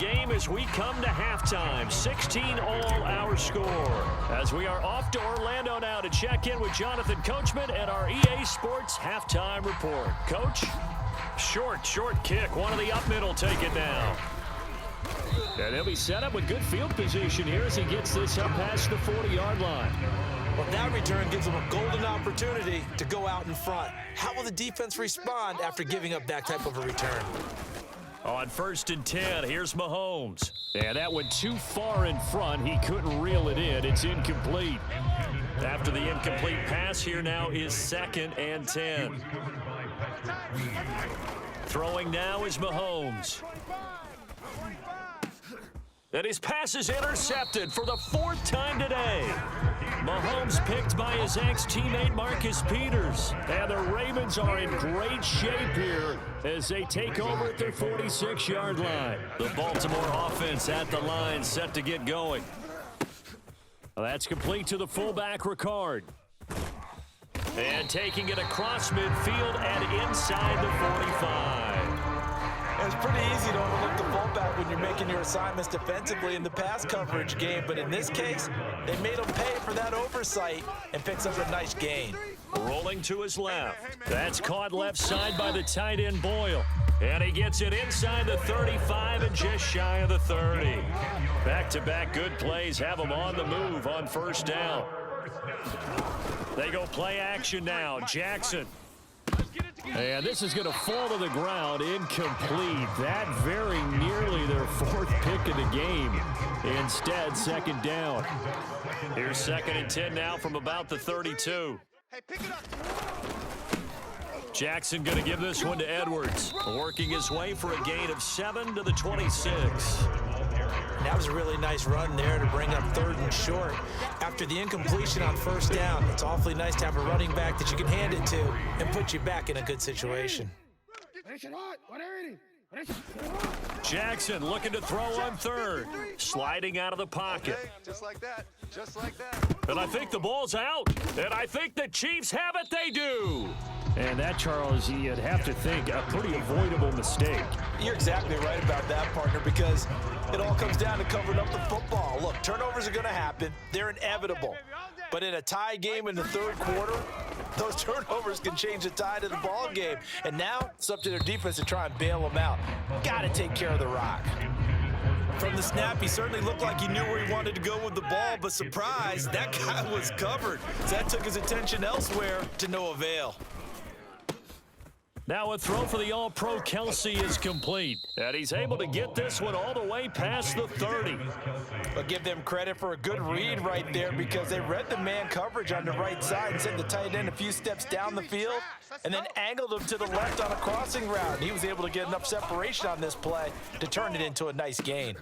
game as we come to halftime. 16 all our score. As we are off to Orlando now to check in with Jonathan Coachman and our EA Sports halftime report. Coach, short kick. One of the up middle take it now. And he'll be set up with good field position here as he gets this up past the 40-yard line. Well, that return gives them a golden opportunity to go out in front. How will the defense respond after giving up that type of a return? On 1st and 10, here's Mahomes. And that went too far in front. He couldn't reel it in. It's incomplete. After the incomplete pass, here now is 2nd and 10. Throwing now is Mahomes. And his pass is intercepted for the 4th time today. Mahomes picked by his ex-teammate Marcus Peters. And the Ravens are in great shape here as they take over at their 46-yard line. The Baltimore offense at the line set to get going. That's complete to the fullback, Ricard. And taking it across midfield and inside the 45. It's pretty easy to overlook the fullback when you're making your assignments defensively in the pass coverage game, but in this case, they made him pay for that oversight and picks up a nice gain. Rolling to his left. That's caught left side by the tight end Boyle. And he gets it inside the 35 and just shy of the 30. Back-to-back good plays have him on the move on 1st down. They go play action now. Jackson. And this is going to fall to the ground, incomplete. That very nearly their 4th pick of the game. Instead, 2nd down. Here's 2nd and 10 now from about the 32. Hey, pick it up. Jackson going to give this one to Edwards, working his way for a gain of 7 to the 26. That was a really nice run there to bring up 3rd and short. After the incompletion on 1st down, it's awfully nice to have a running back that you can hand it to and put you back in a good situation. Jackson looking to throw on 3rd, sliding out of the pocket. Okay, just like that, just like that. And I think the ball's out, and I think the Chiefs have it. They do. And that, Charles, you'd have to think a pretty avoidable mistake. You're exactly right about that, partner, because it all comes down to covering up the football. Look, turnovers are going to happen. They're inevitable. But in a tie game in the 3rd quarter, those turnovers can change the tide of the ball game. And now it's up to their defense to try and bail them out. Got to take care of the rock. From the snap, he certainly looked like he knew where he wanted to go with the ball, but surprise, that guy was covered. So that took his attention elsewhere to no avail. Now a throw for the All-Pro Kelsey is complete. And he's able to get this one all the way past the 30. But give them credit for a good read right there because they read the man coverage on the right side and sent the tight end a few steps down the field and then angled him to the left on a crossing route. He was able to get enough separation on this play to turn it into a nice gain.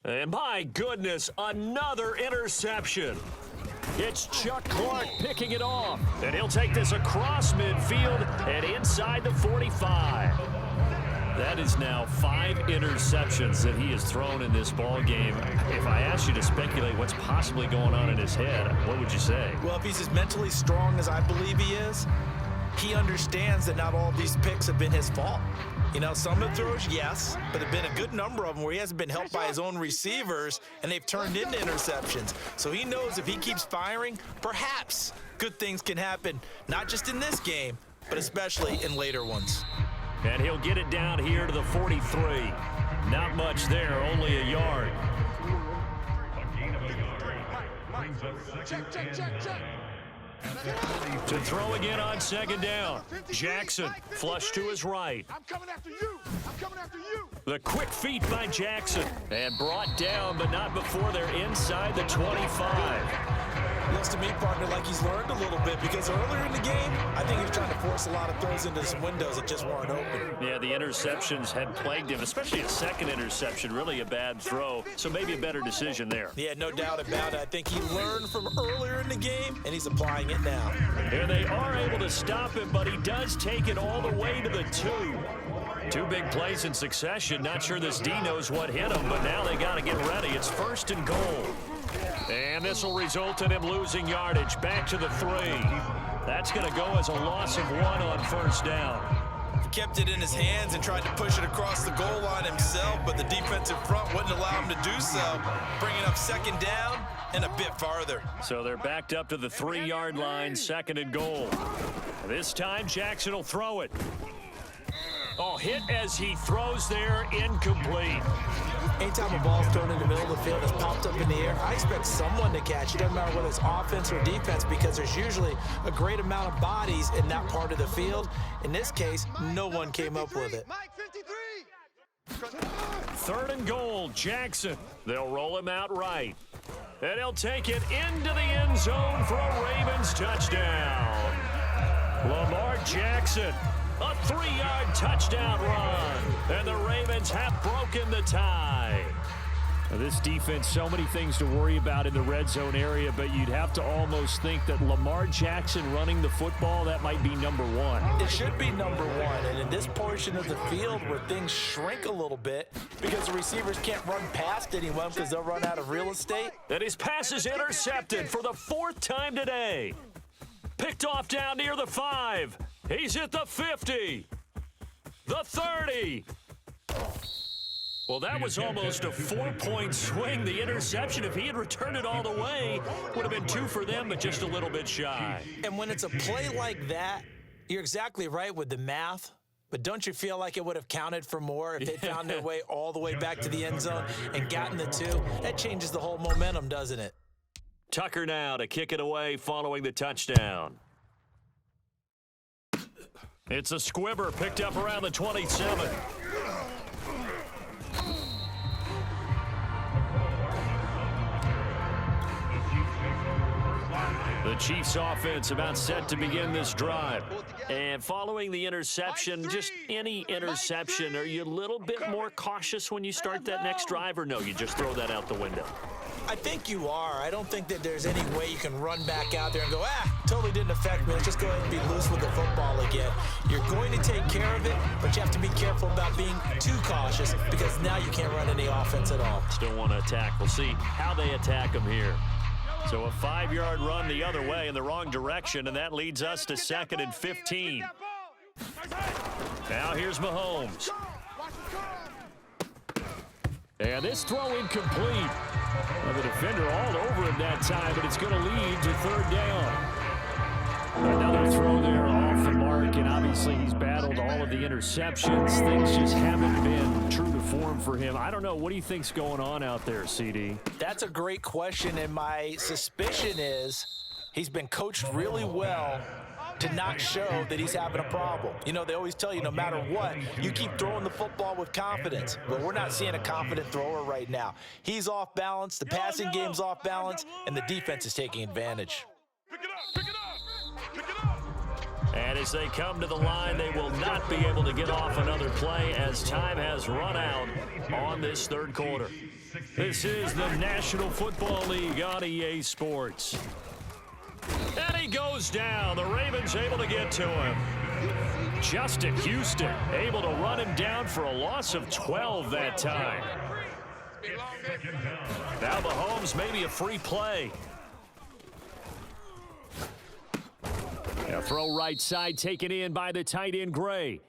And my goodness, another interception. It's Chuck Clark picking it off. And he'll take this across midfield and inside the 45. That is now 5 interceptions that he has thrown in this ball game. If I asked you to speculate what's possibly going on in his head, what would you say? Well, if he's as mentally strong as I believe he is, he understands that not all these picks have been his fault. You know, some of the throws, yes, but there have been a good number of them where he hasn't been helped by his own receivers, and they've turned into interceptions. So he knows if he keeps firing, perhaps good things can happen, not just in this game, but especially in later ones. And he'll get it down here to the 43. Not much there, only a yard. Check. To throw again on 2nd down. Jackson, flush to his right. I'm coming after you. The quick feet by Jackson. And brought down, but not before they're inside the 25. Looks to me, partner, like he's learned a little bit because earlier in the game, I think he was trying to force a lot of throws into some windows that just weren't open. Yeah, the interceptions had plagued him, especially a 2nd interception, really a bad throw. So maybe a better decision there. Yeah, no doubt about it. I think he learned from earlier in the game, and he's applying it now. And they are able to stop him, but he does take it all the way to the 2. 2 big plays in succession. Not sure this D knows what hit him, but now they got to get ready. It's 1st and goal. And this will result in him losing yardage back to the 3. That's going to go as a loss of 1 on 1st down. kept it in his hands and tried to push it across the goal line himself, but the defensive front wouldn't allow him to do so, bringing up second down and a bit farther. So they're backed up to the 3-yard line, 2nd and goal. This time, Jackson will throw it. Oh, hit as he throws there, incomplete. Anytime a ball's thrown in the middle of the field, it's popped up in the air, I expect someone to catch it. Doesn't matter whether it's offense or defense, because there's usually a great amount of bodies in that part of the field. In this case, no one came up with it. Mike 53. 3rd and goal, Jackson. They'll roll him out right. And he'll take it into the end zone for a Ravens touchdown. Lamar Jackson, a 3-yard touchdown run. And the Ravens have broken the tie. Now, this defense, so many things to worry about in the red zone area, but you'd have to almost think that Lamar Jackson running the football, that might be number one. It should be number one, and in this portion of the field where things shrink a little bit because the receivers can't run past anyone because they'll run out of real estate. And his pass is intercepted for the 4th time today. Picked off down near the 5. He's at the 50. The 30. Well, that was almost a 4-point swing. The interception, if he had returned it all the way, would have been 2 for them, but just a little bit shy. And when it's a play like that, you're exactly right with the math. But don't you feel like it would have counted for more if they found their way all the way back to the end zone and gotten the 2? That changes the whole momentum, doesn't it? Tucker now to kick it away following the touchdown. It's a squibber picked up around the 27. The Chiefs offense about set to begin this drive. And following the interception, just any interception, are you a little bit more cautious when you start that next drive, or no, you just throw that out the window? I think you are. I don't think that there's any way you can run back out there and go, totally didn't affect me. Let's just go ahead and be loose with the football again. You're going to take care of it, but you have to be careful about being too cautious because now you can't run any offense at all. Still want to attack. We'll see how they attack them here. So a 5-yard run the other way in the wrong direction, and that leads us to 2nd and 15. Now here's Mahomes. And this throw incomplete. Well, the defender all over him that time, but it's going to lead to 3rd down. Another throw there off the mark, and obviously he's battled all of the interceptions. Things just haven't been true to form for him. I don't know. What do you think's going on out there, CD? That's a great question, and my suspicion is he's been coached really well to not show that he's having a problem. You know, they always tell you no matter what, you keep throwing the football with confidence. But we're not seeing a confident thrower right now. He's off balance, the passing game's off balance, and the defense is taking advantage. Pick it up, pick it up, pick it up. And as they come to the line, they will not be able to get off another play as time has run out on this 3rd quarter. This is the National Football League on EA Sports. And he goes down. The Ravens able to get to him. Justin Houston able to run him down for a loss of 12 that time. Now Mahomes maybe a free play. A throw right side taken in by the tight end Gray.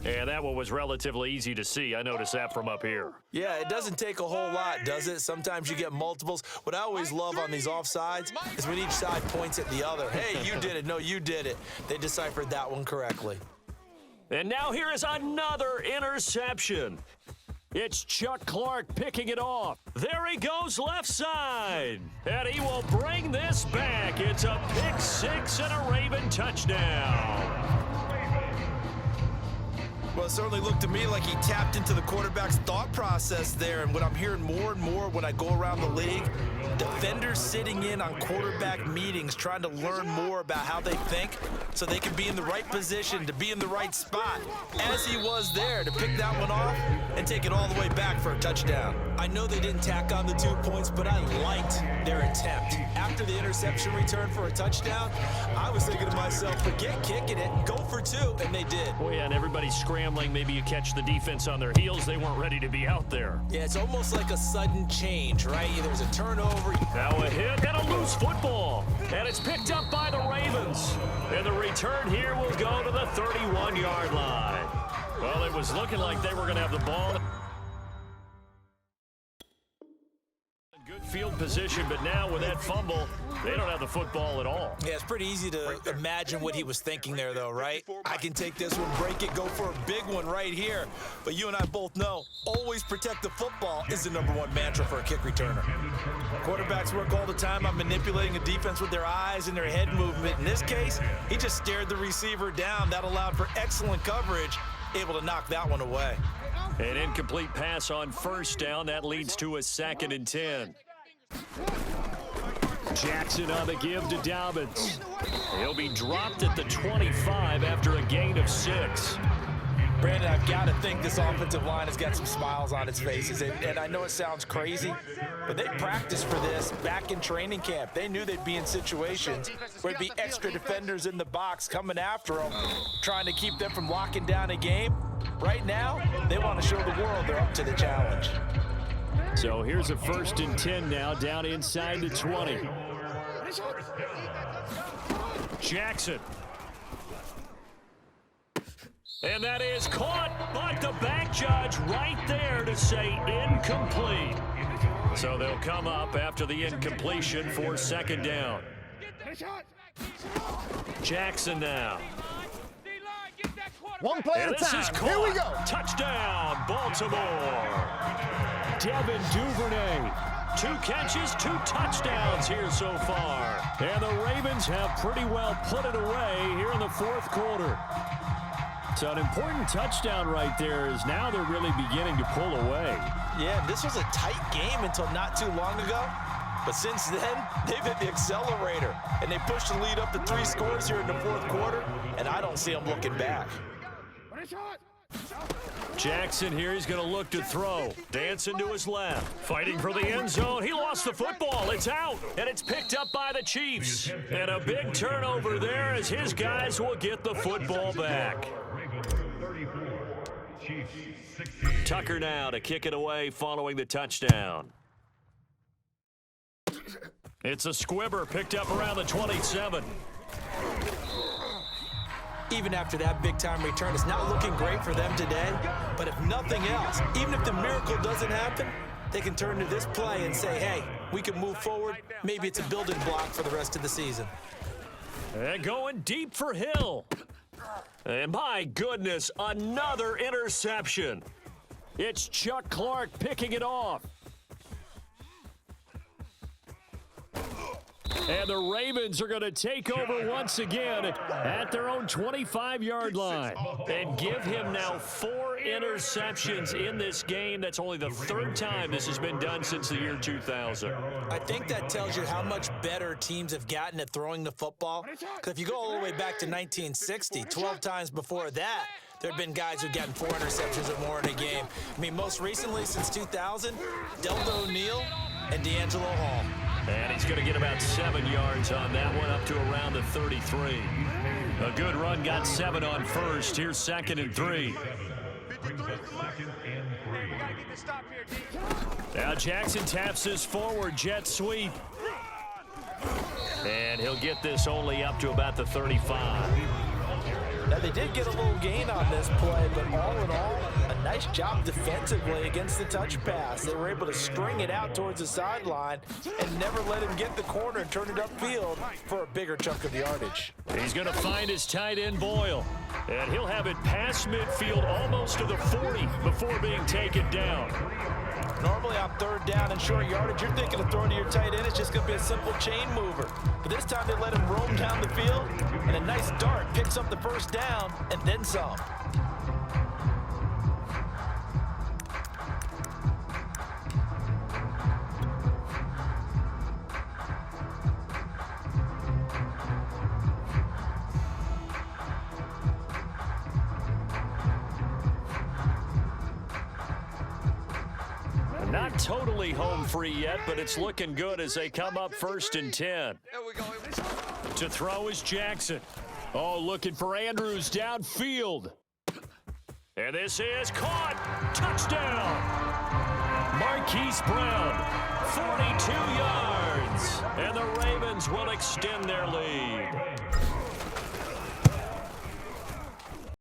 And that one was relatively easy to see. I noticed that from up here. Yeah, it doesn't take a whole lot, does it? Sometimes you get multiples. What I always love on these offsides is when each side points at the other. Hey, you did it. No, you did it. They deciphered that one correctly. And now here is another interception. It's Chuck Clark picking it off. There he goes left side. And he will bring this back. It's a pick 6 and a Raven touchdown. Well, it certainly looked to me like he tapped into the quarterback's thought process there. And what I'm hearing more and more when I go around the league, defenders sitting in on quarterback meetings trying to learn more about how they think so they can be in the right position to be in the right spot, as he was there to pick that one off and take it all the way back for a touchdown. I know they didn't tack on the 2 points, but I liked their attempt. After the interception return for a touchdown, I was thinking to myself, forget kicking it, go for 2, and they did. Well, yeah, and everybody scrambled scrambling. Maybe you catch the defense on their heels. They weren't ready to be out there. Yeah, it's almost like a sudden change, right? There's a turnover. Now a hit and a loose football. And it's picked up by the Ravens. And the return here will go to the 31-yard line. Well, it was looking like they were going to have the ball. Good field position, but now with that fumble, they don't have the football at all. Yeah, it's pretty easy to imagine what he was thinking there, though, right? I can take this one, break it, go for a big one right here. But you and I both know, always protect the football is the #1 mantra for a kick returner. Quarterbacks work all the time on manipulating a defense with their eyes and their head movement. In this case, he just stared the receiver down. That allowed for excellent coverage, able to knock that one away. An incomplete pass on first down. That leads to a 2nd and 10. Jackson on the give to Dobbins. He'll be dropped at the 25 after a gain of 6. Brandon, I've got to think this offensive line has got some smiles on its faces. And I know it sounds crazy, but they practiced for this back in training camp. They knew they'd be in situations where there'd be extra defenders in the box coming after them, trying to keep them from locking down a game. Right now, they want to show the world they're up to the challenge. So here's a 1st and 10 now, down inside the 20. Jackson. And that is caught, but the back judge right there to say incomplete. So they'll come up after the incompletion for 2nd down. Jackson now. One play at a time. Here we go. Touchdown, Baltimore. Devin Duvernay. 2 catches, 2 touchdowns here so far. And the Ravens have pretty well put it away here in the 4th quarter. So an important touchdown right there is now they're really beginning to pull away. Yeah, this was a tight game until not too long ago. But since then, they've hit the accelerator. And they pushed the lead up to 3 scores here in the 4th quarter. And I don't see them looking back. Jackson here, he's going to look to throw. Dancing to his left. Fighting for the end zone. He lost the football. It's out. And it's picked up by the Chiefs. And a big turnover there as his guys will get the football back. Tucker now to kick it away following the touchdown. It's a squibber picked up around the 27. Even after that big-time return, it's not looking great for them today. But if nothing else, even if the miracle doesn't happen, they can turn to this play and say, hey, we can move forward. Maybe it's a building block for the rest of the season. And going deep for Hill. And my goodness, another interception. It's Chuck Clark picking it off. And the Ravens are going to take over once again at their own 25-yard line and give him now 4 interceptions in this game. That's only the 3rd time this has been done since the year 2000. I think that tells you how much better teams have gotten at throwing the football. Because if you go all the way back to 1960, 12 times before that, there have been guys who've gotten 4 interceptions or more in a game. I mean, most recently, since 2000, Delta O'Neal and D'Angelo Hall. And he's going to get about 7 yards on that one, up to around the 33. A good run, got 7 on first. Here's 2nd and 3. Now Jackson taps his forward jet sweep. And he'll get this only up to about the 35. Now, they did get a little gain on this play, but all in all, a nice job defensively against the touch pass. They were able to string it out towards the sideline and never let him get the corner and turn it upfield for a bigger chunk of yardage. He's going to find his tight end, Boyle. And he'll have it past midfield almost to the 40 before being taken down. Normally on 3rd down and short yardage, you're thinking of throwing to your tight end. It's just going to be a simple chain mover. But this time they let him roam down the field, and a nice dart picks up the 1st down and then some. Not totally home free yet, but it's looking good as they come up 1st and 10. To throw is Jackson. Oh, looking for Andrews downfield. And this is caught. Touchdown. Marquise Brown, 42 yards. And the Ravens will extend their lead.